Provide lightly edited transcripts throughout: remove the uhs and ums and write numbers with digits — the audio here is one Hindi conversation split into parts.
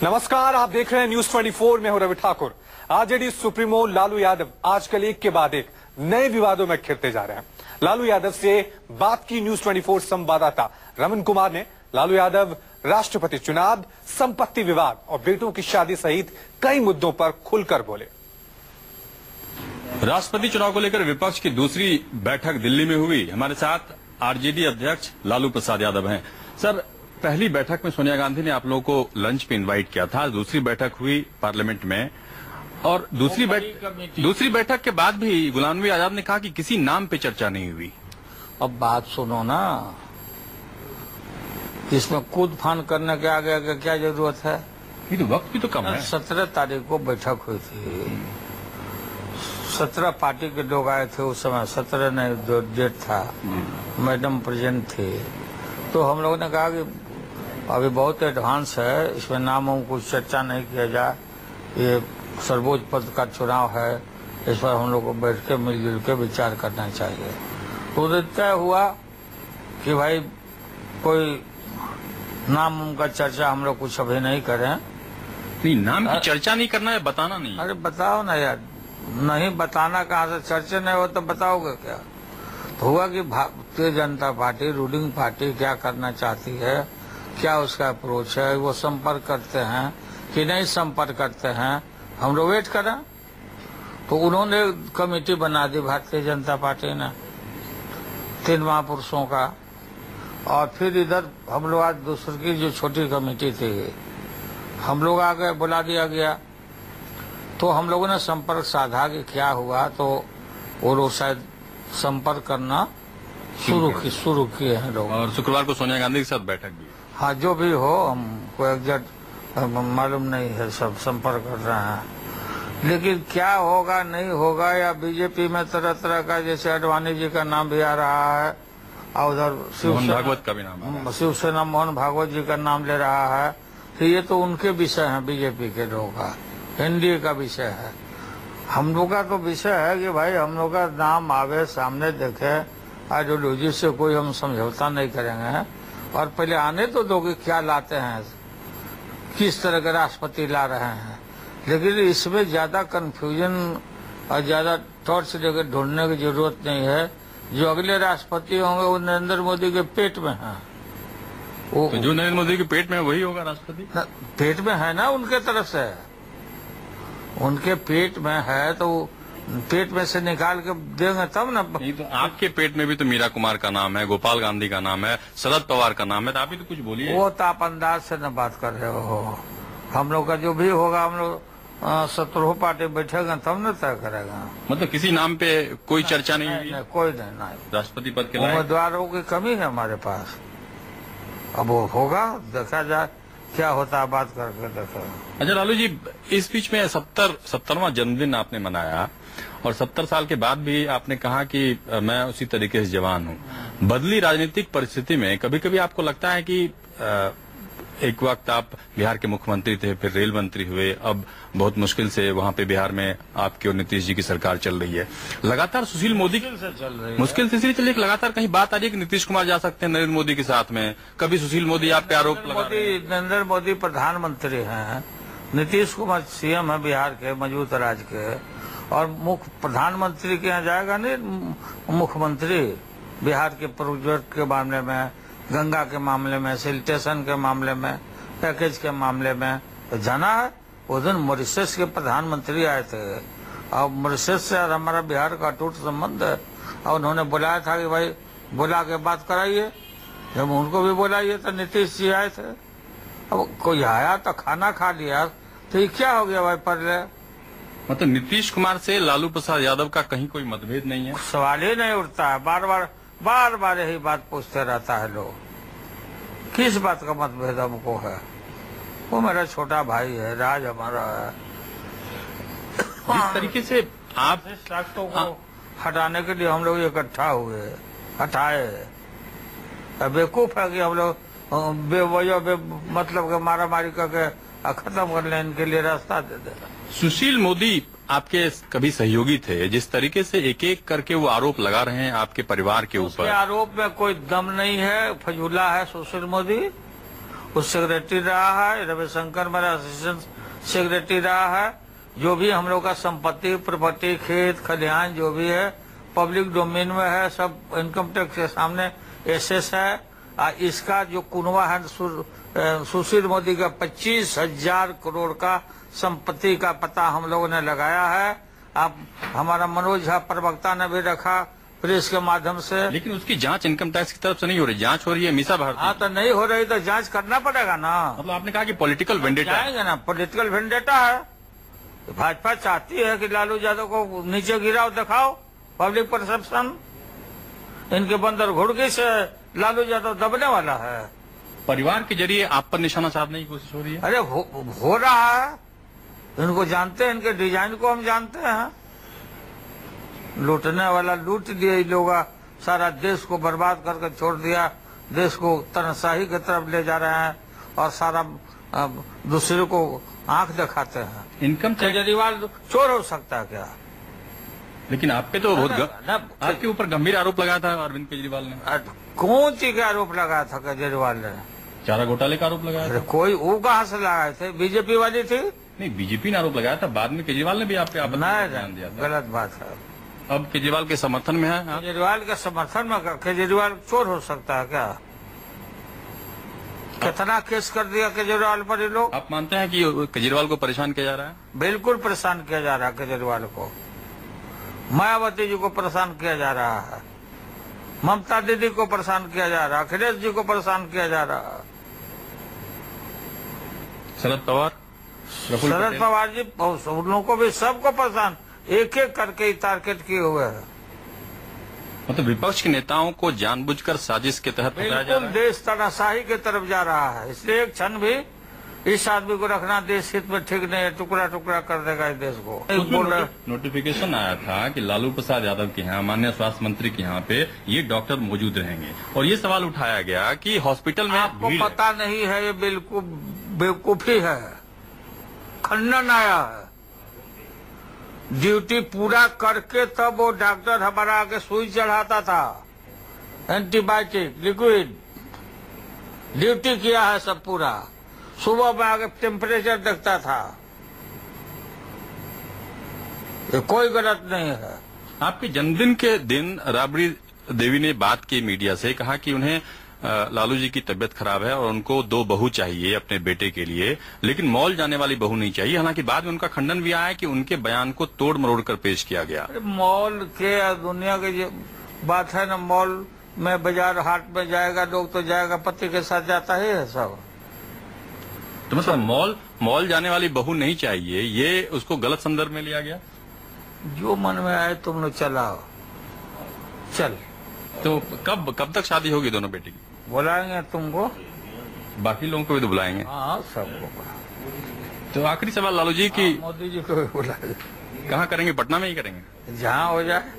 नमस्कार, आप देख रहे हैं न्यूज 24 में हूं रवि ठाकुर। आरजेडी सुप्रीमो लालू यादव आजकल एक के बाद एक नए विवादों में घिरते जा रहे हैं। लालू यादव से बात की न्यूज 24 संवाददाता रमन कुमार ने। लालू यादव राष्ट्रपति चुनाव, संपत्ति विवाद और बेटों की शादी सहित कई मुद्दों पर खुलकर बोले। राष्ट्रपति चुनाव को लेकर विपक्ष की दूसरी बैठक दिल्ली में हुई। हमारे साथ आरजेडी अध्यक्ष लालू प्रसाद यादव हैं। सर, पहली बैठक में सोनिया गांधी ने आप लोगों को लंच पे इनवाइट किया था। दूसरी बैठक हुई पार्लियामेंट में और दूसरी बैठक के बाद भी गुलाम नबी आजाद ने कहा कि किसी नाम पे चर्चा नहीं हुई। अब बात सुनो ना, इसमें कूद फान करने के आगे क्या जरूरत है? ये तो वक्त भी तो कम है। 17 तारीख को बैठक हुई थी। 17 पार्टी के लोग आए थे उस समय। 17 नहीं, जो डेट था, मैडम प्रेजेंट थे। तो हम लोगों ने कहा कि अभी बहुत एडवांस है, इसमें नामों को चर्चा नहीं किया जाए। ये सर्वोच्च पद का चुनाव है, इस पर हम लोग को बैठ के मिलजुल के विचार करना चाहिए। तो तय हुआ कि भाई कोई नाम का चर्चा हम लोग कुछ अभी नहीं करें। नहीं, नाम की चर्चा नहीं करना है, बताना नहीं। अरे बताओ ना यार, नहीं बताना कहाँ से? चर्चा नहीं हो तो बताओगे क्या? तो हुआ कि Bharatiya Janata party, ruling party क्या करना चाहती है, क्या उसका अप्रोच है, वो संपर्क करते हैं कि नहीं संपर्क करते हैं, हम लोग वेट करें। तो उन्होंने कमेटी बना दी भारतीय जनता पार्टी ने 3 महापुरुषों का। और फिर इधर हम लोग आज दूसरी की जो छोटी कमेटी थी, हम लोग आ गए, बुला दिया गया। तो हम लोगों ने संपर्क साधा कि क्या हुआ, तो वो लोग शायद संपर्क करना शुरू किए हैं लोग। और शुक्रवार को सोनिया गांधी के साथ बैठक भी। हाँ, जो भी हो, हमको एग्जैक्ट मालूम नहीं है, सब संपर्क कर रहे हैं। लेकिन क्या होगा नहीं होगा, या बीजेपी में तरह तरह का, जैसे अडवाणी जी का नाम भी आ रहा है और उधर भागवत का भी नाम, शिवसेना मोहन भागवत जी का नाम ले रहा है। तो ये तो उनके विषय है, बीजेपी के लोगों का, एनडीए का विषय है। हम लोग का तो विषय है कि भाई हम लोग का नाम आवे, सामने देखे। आइडियोलॉजी से कोई हम समझौता नहीं करेंगे। और पहले आने तो दो कि क्या लाते हैं, किस तरह के राष्ट्रपति ला रहे हैं। लेकिन इसमें ज्यादा कंफ्यूजन और ज्यादा टॉर्च लेकर ढूंढने की जरूरत नहीं है। जो अगले राष्ट्रपति होंगे वो नरेंद्र मोदी के पेट में है। वो तो जो नरेंद्र मोदी के पेट में है वही होगा राष्ट्रपति। पेट में है ना, उनके तरफ से, उनके पेट में है तो पेट में से निकाल के देंगे तब ना। नहीं तो आपके पेट में भी तो मीरा कुमार का नाम है, गोपाल गांधी का नाम है, शरद पवार का नाम है, तो आप ही तो कुछ बोलिए। वो तो आप अंदाज से न बात कर रहे हो। हम लोग का जो भी होगा, हम लोग 17 पार्टी बैठेगा तब न तय करेगा। मतलब किसी नाम पे कोई चर्चा नहीं हुई? कोई नहीं। राष्ट्रपति पद के उम्मीदवारों की कमी है हमारे पास। अब वो होगा, देखा जाए क्या होता है, बात करके देखा। अच्छा लालू जी, इस बीच में 70वां जन्मदिन आपने मनाया और 70 साल के बाद भी आपने कहा कि मैं उसी तरीके से जवान हूँ। बदली राजनीतिक परिस्थिति में कभी कभी आपको लगता है कि एक वक्त आप बिहार के मुख्यमंत्री थे, फिर रेल मंत्री हुए, अब बहुत मुश्किल से वहाँ पे बिहार में आपकी और नीतीश जी की सरकार चल रही है। लगातार सुशील मोदी से चल रही है। मुश्किल से इसलिए चल रही है, लगातार कहीं बात आ रही है कि नीतीश कुमार जा सकते हैं नरेंद्र मोदी के साथ में, कभी सुशील मोदी आप पे आरोप लगा रहे हैं। नरेंद्र मोदी प्रधानमंत्री हैं, नीतीश कुमार सीएम है बिहार के, मजबूत राज्य के, और मुख्य प्रधानमंत्री के यहाँ जाएगा नहीं मुख्यमंत्री। बिहार के प्रोजेक्ट के मामले में, गंगा के मामले में, सैनिटेशन के मामले में, पैकेज के मामले में तो जाना है। उस दिन मॉरिशस के प्रधानमंत्री आए थे और मॉरिशस से हमारा बिहार का अटूट संबंध है। और उन्होंने बुलाया था कि भाई बुला के बात कराइए। जब उनको भी बुलाइए तो नीतीश जी आए थे। अब कोई आया तो खाना खा लिया, तो ये क्या हो गया भाई पहले? मतलब नीतीश कुमार से लालू प्रसाद यादव का कहीं कोई मतभेद नहीं है? सवाल ही नहीं उठता है। बार बार यही बात पूछते रहता है लोग। किस बात का मतभेद हमको है? वो मेरा छोटा भाई है, राज हमारा है। जिस तरीके से आप शासकों को हटाने के लिए हम लोग इकट्ठा हुए, हटाए। बेवकूफ है कि हम लोग बेवजह मतलब के मारा मारी करके खत्म करने इनके लिए रास्ता दे दे। सुशील मोदी आपके कभी सहयोगी थे, जिस तरीके से एक एक करके वो आरोप लगा रहे हैं आपके परिवार के ऊपर। आरोप में कोई दम नहीं है, फजूला है सुशील मोदी। उस सेक्रेटरी रहा है, रविशंकर मेरा असिस्टेंट सेक्रेटरी रहा है। जो भी हम लोग का संपत्ति, प्रॉपर्टी, खेत खलिहान जो भी है पब्लिक डोमेन में है, सब इनकम टैक्स के सामने एसेस है। इसका जो कुनवा है सुशील मोदी का 25,000 करोड़ का संपत्ति का पता हम लोगों ने लगाया है। अब हमारा मनोज झा प्रवक्ता ने भी रखा प्रेस के माध्यम से। लेकिन उसकी जांच इनकम टैक्स की तरफ से नहीं हो रही, जांच हो रही है मीसा भारती। हाँ, तो नहीं हो रही तो जांच करना पड़ेगा ना। मतलब आपने कहा कि पॉलिटिकल वेंडेटा जाएंगे ना, पॉलिटिकल वेंडेटा है। तो भाजपा चाहती है कि लालू यादव को नीचे गिराओ, दिखाओ पब्लिक परसेप्शन। इनके बंदर घुड़की से लालू यादव दबने वाला है। परिवार के जरिए आप पर निशाना साधने की कोशिश हो रही है। अरे हो रहा है, इनको जानते हैं, इनके डिजाइन को हम जानते हैं। लूटने वाला लूट दिए लोग, सारा देश को बर्बाद करके छोड़ दिया, देश को तनाशाही की तरफ ले जा रहे हैं और सारा दूसरे को आंख दिखाते हैं। इनकम केजरीवाल चोर हो सकता है क्या? लेकिन आपके तो आपके ऊपर गंभीर आरोप लगाया था अरविंद केजरीवाल ने। कौन सी का आरोप लगाया था केजरीवाल ने? चारा घोटाले का आरोप लगाया था। कोई वो कहाँ से लगाए थे? बीजेपी वाली थी। नहीं, बीजेपी ने आरोप लगाया था, बाद में केजरीवाल ने भी आप पे ध्यान दिया था। गलत बात है। अब केजरीवाल के समर्थन में है। केजरीवाल के समर्थन में केजरीवाल चोर हो सकता है क्या? कितना केस कर दिया केजरीवाल पर ये लोग। आप मानते हैं कि केजरीवाल को परेशान किया जा रहा है? बिल्कुल परेशान किया जा रहा है केजरीवाल को। मायावती जी को परेशान किया जा रहा है, ममता दीदी को परेशान किया जा रहा है, अखिलेश जी को परेशान किया जा रहा है, शरद पवार जी उन लोगों को भी, सबको परेशान एक एक करके टारगेट किए हुए हैं। मतलब विपक्ष के नेताओं को जानबूझकर साजिश के तहत बताया जा रहा है। देश तनाशाही की तरफ जा रहा है, इसलिए एक क्षण भी इस आदमी को रखना देश हित में ठीक नहीं है। टुकड़ा टुकड़ा कर देगा इस देश को। बोल रहे नोटिफिकेशन आया था कि लालू प्रसाद यादव के यहाँ, माननीय स्वास्थ्य मंत्री के यहाँ पे ये डॉक्टर मौजूद रहेंगे, और ये सवाल उठाया गया कि हॉस्पिटल में आपको पता नहीं है, ये बिल्कुल बेवकूफी है, खंडन आया है। ड्यूटी पूरा करके तब वो डॉक्टर हमारा आगे सुई चढ़ाता था, एंटीबायोटिक लिक्विड ड्यूटी किया है सब पूरा। सुबह में आगे टेम्परेचर देखता था। ये कोई गलत नहीं है। आपके जन्मदिन के दिन राबड़ी देवी ने बात की मीडिया से, कहा कि उन्हें लालू जी की तबीयत खराब है और उनको 2 बहू चाहिए अपने बेटे के लिए, लेकिन मॉल जाने वाली बहू नहीं चाहिए। हालांकि बाद में उनका खंडन भी आया कि उनके बयान को तोड़ मरोड़ कर पेश किया गया। मॉल के दुनिया की जो बात है ना, मॉल में बाजार हाट में जाएगा लोग तो जाएगा, पति के साथ जाता ही है सब। तो मतलब मॉल जाने वाली बहू नहीं चाहिए, ये उसको गलत संदर्भ में लिया गया। जो मन में आए तुम लोग चलाओ, चल। तो कब तक शादी होगी दोनों बेटी की? बुलाएंगे तुमको, बाकी लोगों को भी तो बुलाएंगे। हाँ, सबको। तो आखिरी सवाल लालू जी की, मोदी जी को भी बुलाएंगे। कहाँ करेंगे? पटना में ही करेंगे, जहाँ हो जाए।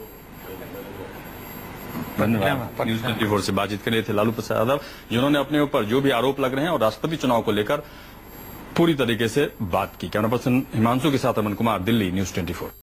धन्यवाद। न्यूज़ 24 से बातचीत कर रहे थे लालू प्रसाद यादव, जिन्होंने अपने ऊपर जो भी आरोप लग रहे हैं और राष्ट्रपति चुनाव को लेकर पूरी तरीके से बात की। कैमरा पर्सन हिमांशु के साथ अमन कुमार, दिल्ली, न्यूज़ 24।